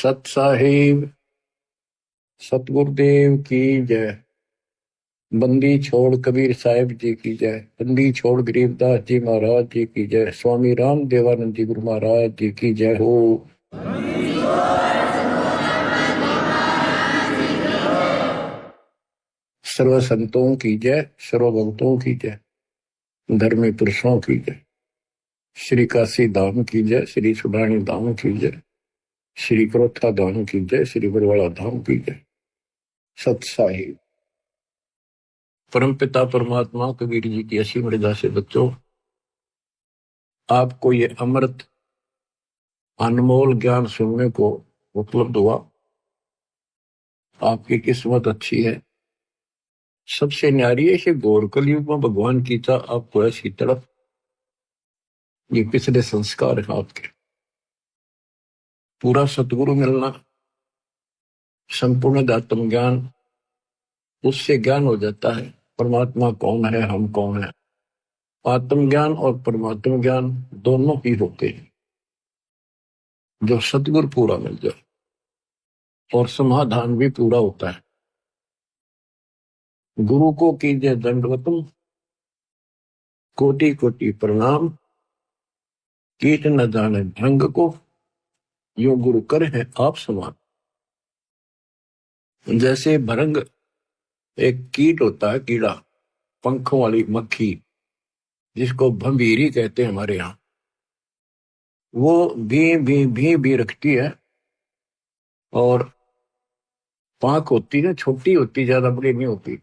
सत साहिब सतगुरुदेव की जय। बंदी छोड़ कबीर साहिब जी की जय। बंदी छोड़ गरीबदास जी महाराज जी की जय। स्वामी राम देवानंद जी गुरु महाराज जी की जय हो। सर्व संतों की जय, सर्व भक्तों की जय, धर्मी पुरुषों की जय। श्री काशी धाम की जय, श्री सुडानी धाम की जय, श्री क्रोथा धाम की जय, श्री बरवाड़ा धाम की जय। सत साहिब परम पिता परमात्मा कबीर जी की असीम मर्यादा से बच्चों, आपको ये अमृत अनमोल ज्ञान सुनने को उपलब्ध हुआ। आपकी किस्मत अच्छी है। सबसे न्यारी है घोर कलयुग में भगवान की था आपको ऐसी तड़प। ये पिछले संस्कार है आपके। पूरा सतगुरु मिलना, संपूर्ण आत्म ज्ञान, उससे ज्ञान हो जाता है परमात्मा कौन है, हम कौन है। आत्मज्ञान और परमात्मा ज्ञान दोनों ही होते हैं जो सतगुरु पूरा मिल जाए, और समाधान भी पूरा होता है। गुरु को कीजिए दंडवतम, कोटि कोटि प्रणाम। कीट न जाने ढंग को, यो गुरु कर है आप समान। जैसे भरंग एक कीट होता है, कीड़ा, पंखों वाली मक्खी जिसको भंभीरी कहते हैं हमारे यहाँ। वो भी रखती है और पांख होती है, छोटी होती, ज्यादा बड़ी नहीं होती।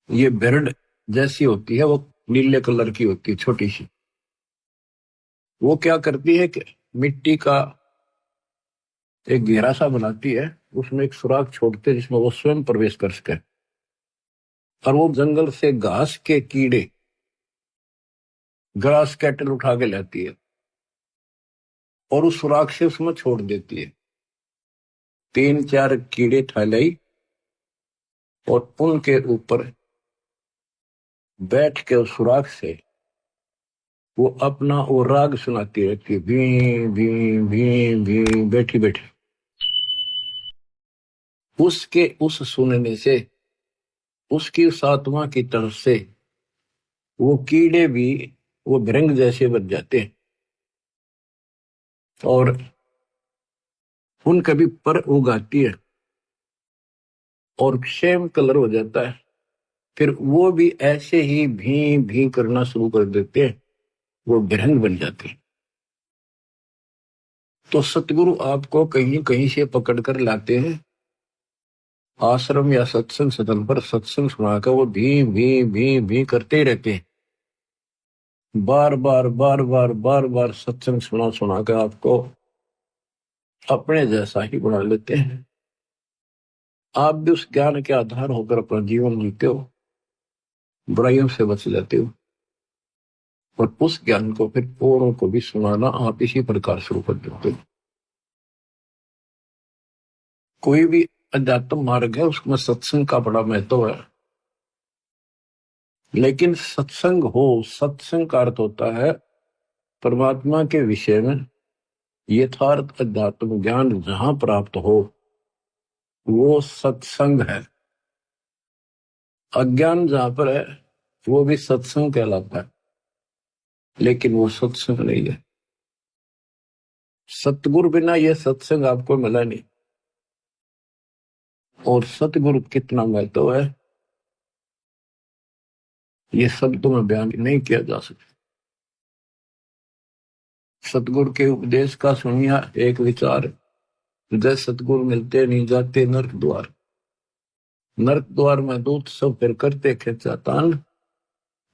ये बिरड जैसी होती है, वो नीले कलर की होती है, छोटी सी। वो क्या करती है कि मिट्टी का एक घेरा सा बनाती है, उसमें एक सुराख छोड़ते जिसमें वो स्वयं प्रवेश कर सके। और वो जंगल से घास के कीड़े, ग्रास कैटल उठा के लाती है और उस सुराख से उसमें छोड़ देती है। 3-4 कीड़े लाई और उनके ऊपर बैठ के उस सुराख से वो अपना वो राग सुनाती रहती है, भी भी भी भी, बैठी बैठी। उसके उस सुनने से, उसकी उस आत्मा की तरफ से वो कीड़े भी वो भृंग जैसे बन जाते हैं और उनका भी पर उगाती है और सेम कलर हो जाता है। फिर वो भी ऐसे ही भी करना शुरू कर देते हैं, वो भृंग बन जाते हैं। तो सतगुरु आपको कहीं कहीं से पकड़ कर लाते हैं आश्रम या सत्संग सदन पर, सत्संग सुनाकर वो भी करते ही रहते हैं। बार बार सत्संग सुना कर आपको अपने जैसा ही बना लेते हैं। आप भी उस ज्ञान के आधार होकर अपना जीवन जीते हो, बुराइयों से बच जाते हो, और उस ज्ञान को फिर औरों को भी सुनाना आप इसी प्रकार शुरू कर देते हो। कोई भी अध्यात्म मार्ग है, उसमें सत्संग का बड़ा महत्व है। लेकिन सत्संग हो, सत्संग का अर्थ होता है परमात्मा के विषय में यथार्थ अध्यात्म ज्ञान जहां प्राप्त हो, वो सत्संग है। अज्ञान जहां पर है वो भी सत्संग कहलाता है, लेकिन वो सत्संग नहीं है। सतगुरु बिना यह सत्संग आपको मिला नहीं। और सतगुरु कितना महत्व है, ये शब्दों में बयान नहीं किया जा सकता। सतगुरु के उपदेश का सुनिया एक विचार, जय सतगुरु मिलते नहीं जाते नरक द्वार। नरक द्वार में दूत सब फिर करते खेचा तान,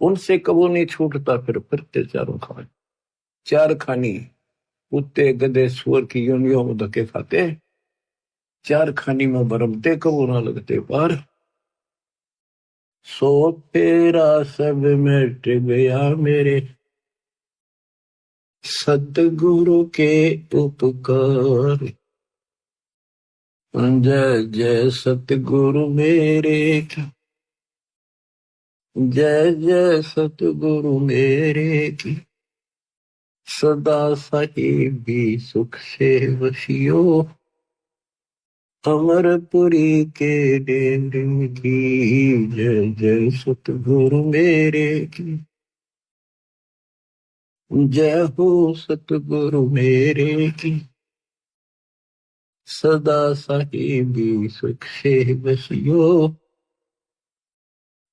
उनसे कबो नहीं छूटता फिर फिरते चारों खाने। चार खानी कुत्ते गधे सुअर की योनियों में धक्के खाते, चार खानी में बरमते कबो ना लगते पार। सो फेरा सब मिट गया मेरे, सतगुरु के उपकार। जय जय सतगुरु मेरे, जय जय सतगुरु मेरे की। सदा साहिबी सुख से वसियो, अमरपुरी के डेरे की। जय जय सतगुरु मेरे की, जय हो सतगुरु मेरे की। सदा साहिबी सुख से बसियो,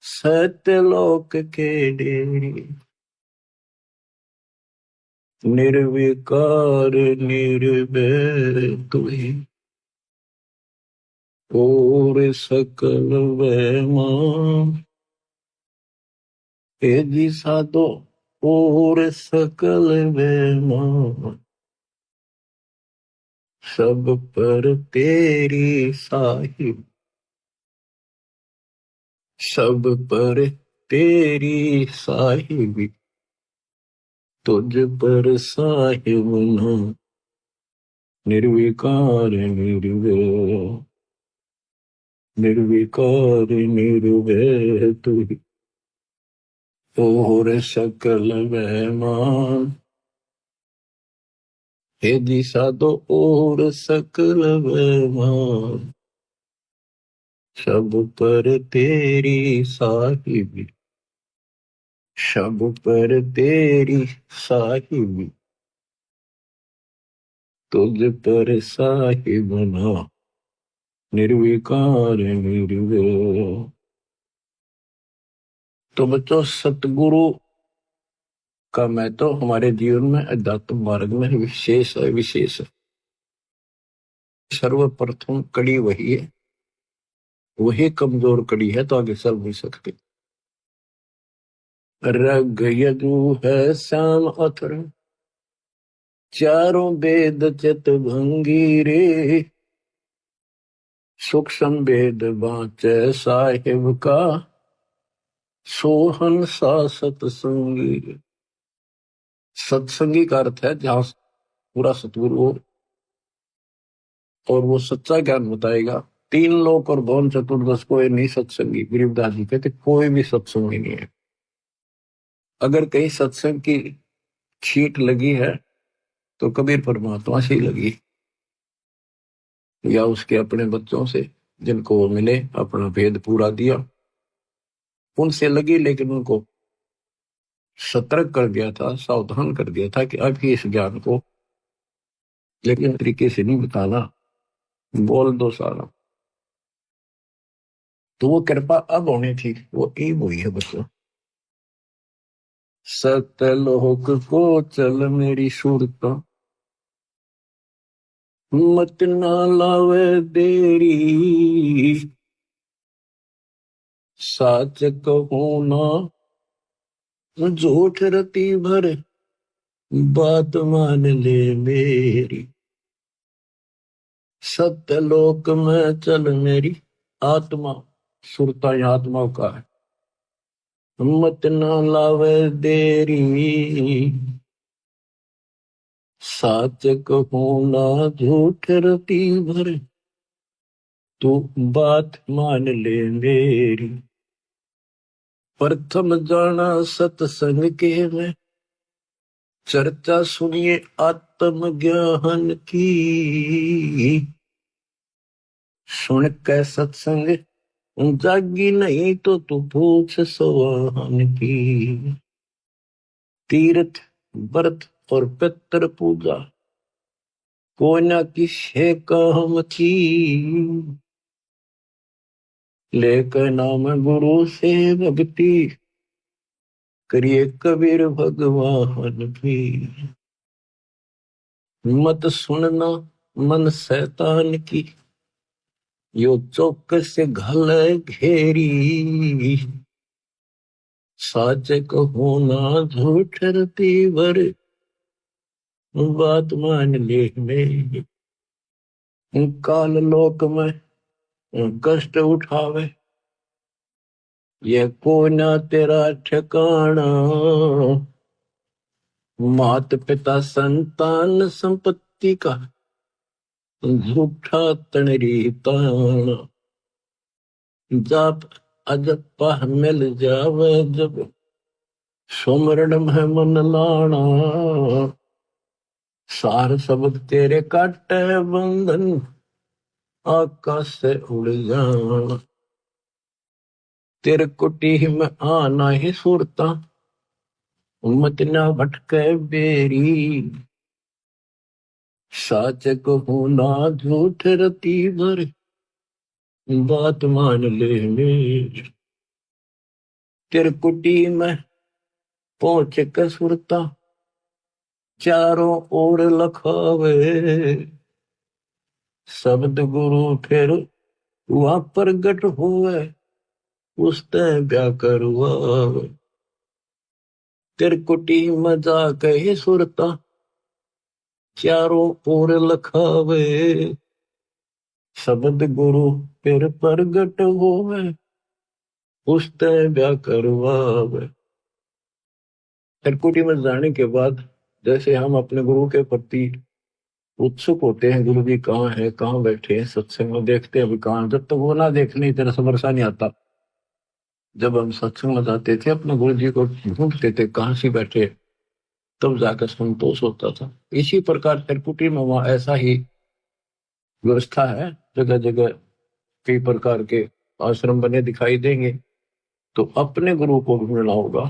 सत्यलोक के डेरे। निर्विकार निर्भय तुहि, और सकल वैमा। जी साधो और सकल वैमा, सब पर तेरी साहिब। सब पर तेरी साहिबी, तुझ पर साहिब ना। निर्विकार निर्भय, निर्विकार निर्भय तुहि, और सकल वैमान। हे दिशा दो और सकल वैमान, सब पर तेरी साहिबी। सब पर तेरी साहिबी, तुझ पर साहिब ना। निर्विकार निर्भय। तो बच्चों, सतगुरु का महत्व हमारे जीवन में, अध्यात्म मार्ग में विशेष है, विशेष है। सर्वप्रथम कड़ी वही है, वही कमजोर कड़ी है तो आगे चल नहीं सकते। रग यजु है श्याम अथर, चारों वेद चित भंगी रे। सूक्ष्म वेद बाँचे साहिब का, सोहन सा सतसंगी। सत्संगी का अर्थ है जहां पूरा सतगुरु हो और वो सच्चा ज्ञान बताएगा। तीन लोक और भवन चतुर्दश को नहीं सत्संगी। गरीबदास जी कहते कोई भी सत्संगी नहीं है। अगर कहीं सत्संग की छींट लगी है तो कबीर परमात्मा से ही लगी, या उसके अपने बच्चों से जिनको वो मिले, अपना भेद पूरा दिया, उनसे लगी। लेकिन उनको सतर्क कर दिया था, सावधान कर दिया था कि अभी इस ज्ञान को लेकिन तरीके से नहीं बताना, बोल दो सारा। तो वो कृपा अब होनी थी, वो ईब हुई है बच्चों। सतलोक को चल मेरी सूरत, मत ना लावे देरी। साच कहो ना झूठ रति भर, बात मान ले मेरी। सत्यलोक में चल मेरी आत्मा, सुरता आत्मा का है। मत ना लावे देरी, साच कहो ना झूठ रति भर, तू बात मान ले मेरी। प्रथम जाना सत्संग के में, चर्चा सुनिए आत्म ज्ञान की। सुन के सत्संग जागी नहीं तो तू पूछ सवाहन की। तीर्थ व्रत और पितृ पूजा को न किसे काम की। लेकर नाम गुरु से भक्ति, करिए कबीर भगवान की। मत सुनना मन शैतान की, यो चौकस घल घेरी। साच कहो ना झूठ रति भर, बात मान ले मेरी। काल लोक में कष्ट उठावे, ये को ना तेरा ठिकाना। मात पिता संतान संपत्ति का, झूठा तणरी ताना। जाप अजपा मिल जावे जब, सुमरण में मन लाना। सार शब्द तेरे काटे बंधन, आकाश से उड़ जाना। तेरे कुटी में आना ही सुरता, मत ना भटके बेरी। साच कहूँ ना झूठ रती भर, बात मान ले मेरी। तेरे कुटी में पहुंच के सुरता, चारों ओर लखावे। शब्द गुरु फिर वहां प्रगट हुए, उसते ब्या करवावे। तेरे कुटी में जाके ही सुरता, चारों ओर लखावे। शब्द गुरु फिर प्रगट होवे, उसते ब्या करवावे। त्रिकुटी में जाने के बाद जैसे हम अपने गुरु के प्रति उत्सुक होते हैं, गुरु जी कहाँ है, कहाँ बैठे हैं, सत्संग में देखते हैं अभी कहाँ। जब तक वो ना देखने तेरा समरसा नहीं आता। जब हम सत्संग में जाते थे अपने गुरु जी को ढूंढते थे कहाँ से बैठे, तब जाकर संतोष होता था। इसी प्रकार त्रिकुटी में वहां ऐसा ही व्यवस्था है। जगह जगह कई प्रकार के आश्रम बने दिखाई देंगे, तो अपने गुरु को ढूंढना होगा।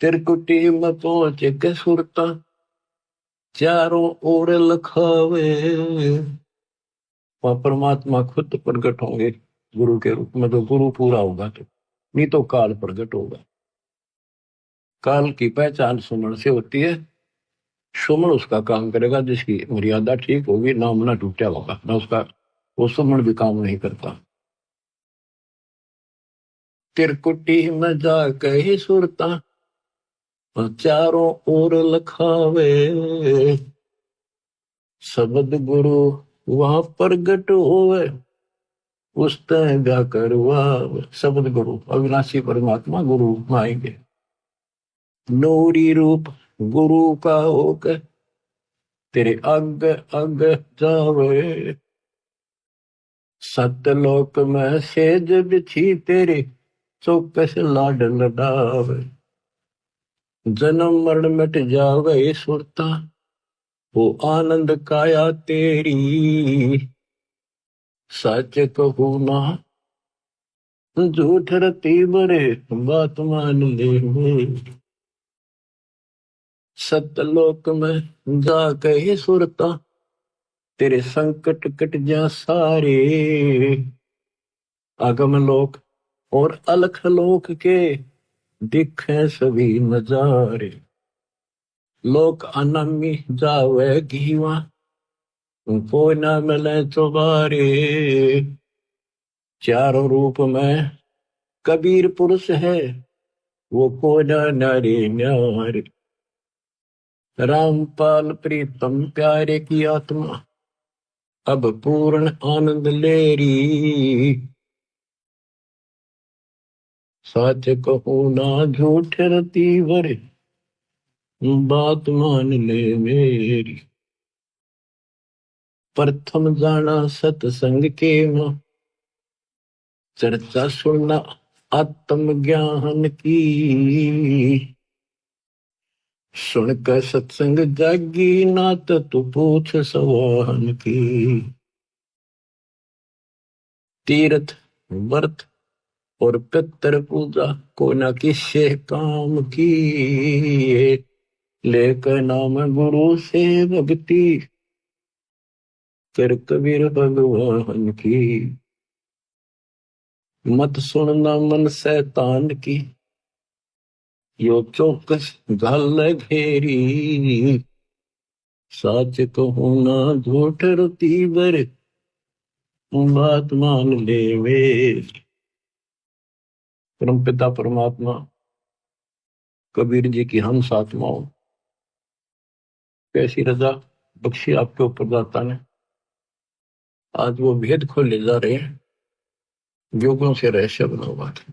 त्रिकुटी में पहुंच के सुरता, चारों ओर लखावे। वहां परमात्मा खुद प्रकट होंगे गुरु के रूप में, तो गुरु पूरा होगा। तो नहीं तो काल प्रकट होगा। काल की पहचान सुमन से होती है। सुमन उसका काम करेगा जिसकी मर्यादा ठीक होगी, नाम ना टूटा होगा ना उसका, वो सुमन भी काम नहीं करता। तिरकुटी में जाके ही सुरता, चारों ओर लखावे। शब्द गुरु वहां प्रगट होवे, उसते ब्या करवा। शब्द गुरु अविनाशी परमात्मा गुरु में आएंगे। नूरी रूप गुरु का होकर तेरे अग अग जावे। सतलोक में सेज बिछी तेरे, चौकस लाड लडावे। जन्म मरण मिट जावे सुरता, वो आनंद काया तेरी। सच कहूँ ना झूठ रती बरे, बात मान ले मेरी। सतलोक में जाके ही सुरता, तेरे संकट कट जा सारे। आगम लोक और अलख लोक के दिखे सभी नजारे। लोक अनमी जावे घीवा, कोई ना मिले चौबारे। चारों रूप में कबीर पुरुष है, वो को ना नारे न्यारे। रामपाल प्रीतम प्यारे की आत्मा, अब पूर्ण आनंद ले री। सच कहूँ ना झूठ रती भरे, बात मान ले मेरी। प्रथम जाना सत्संग के मां, चर्चा सुनना आत्म ज्ञान की। सुनकर सत्संग जागी नात, तू पूछ सवाहन की। तीर्थ व्रत और पितर पूजा को न किसे काम की। लेकर नाम गुरु से भक्ति, कर कबीर भगवान की। मत सुनना मन शैतान की, यो चौकस गल घेरी। सच कहूँ ना झूठ रती बर, बात मान ले वे। परम पिता परमात्मा कबीर जी की हंस आत्माओं, कैसी रजा बख्शी आपके ऊपर दाता ने। आज वो भेद खोले जा रहे हैं, योगों से रहस्य बना हुआ था।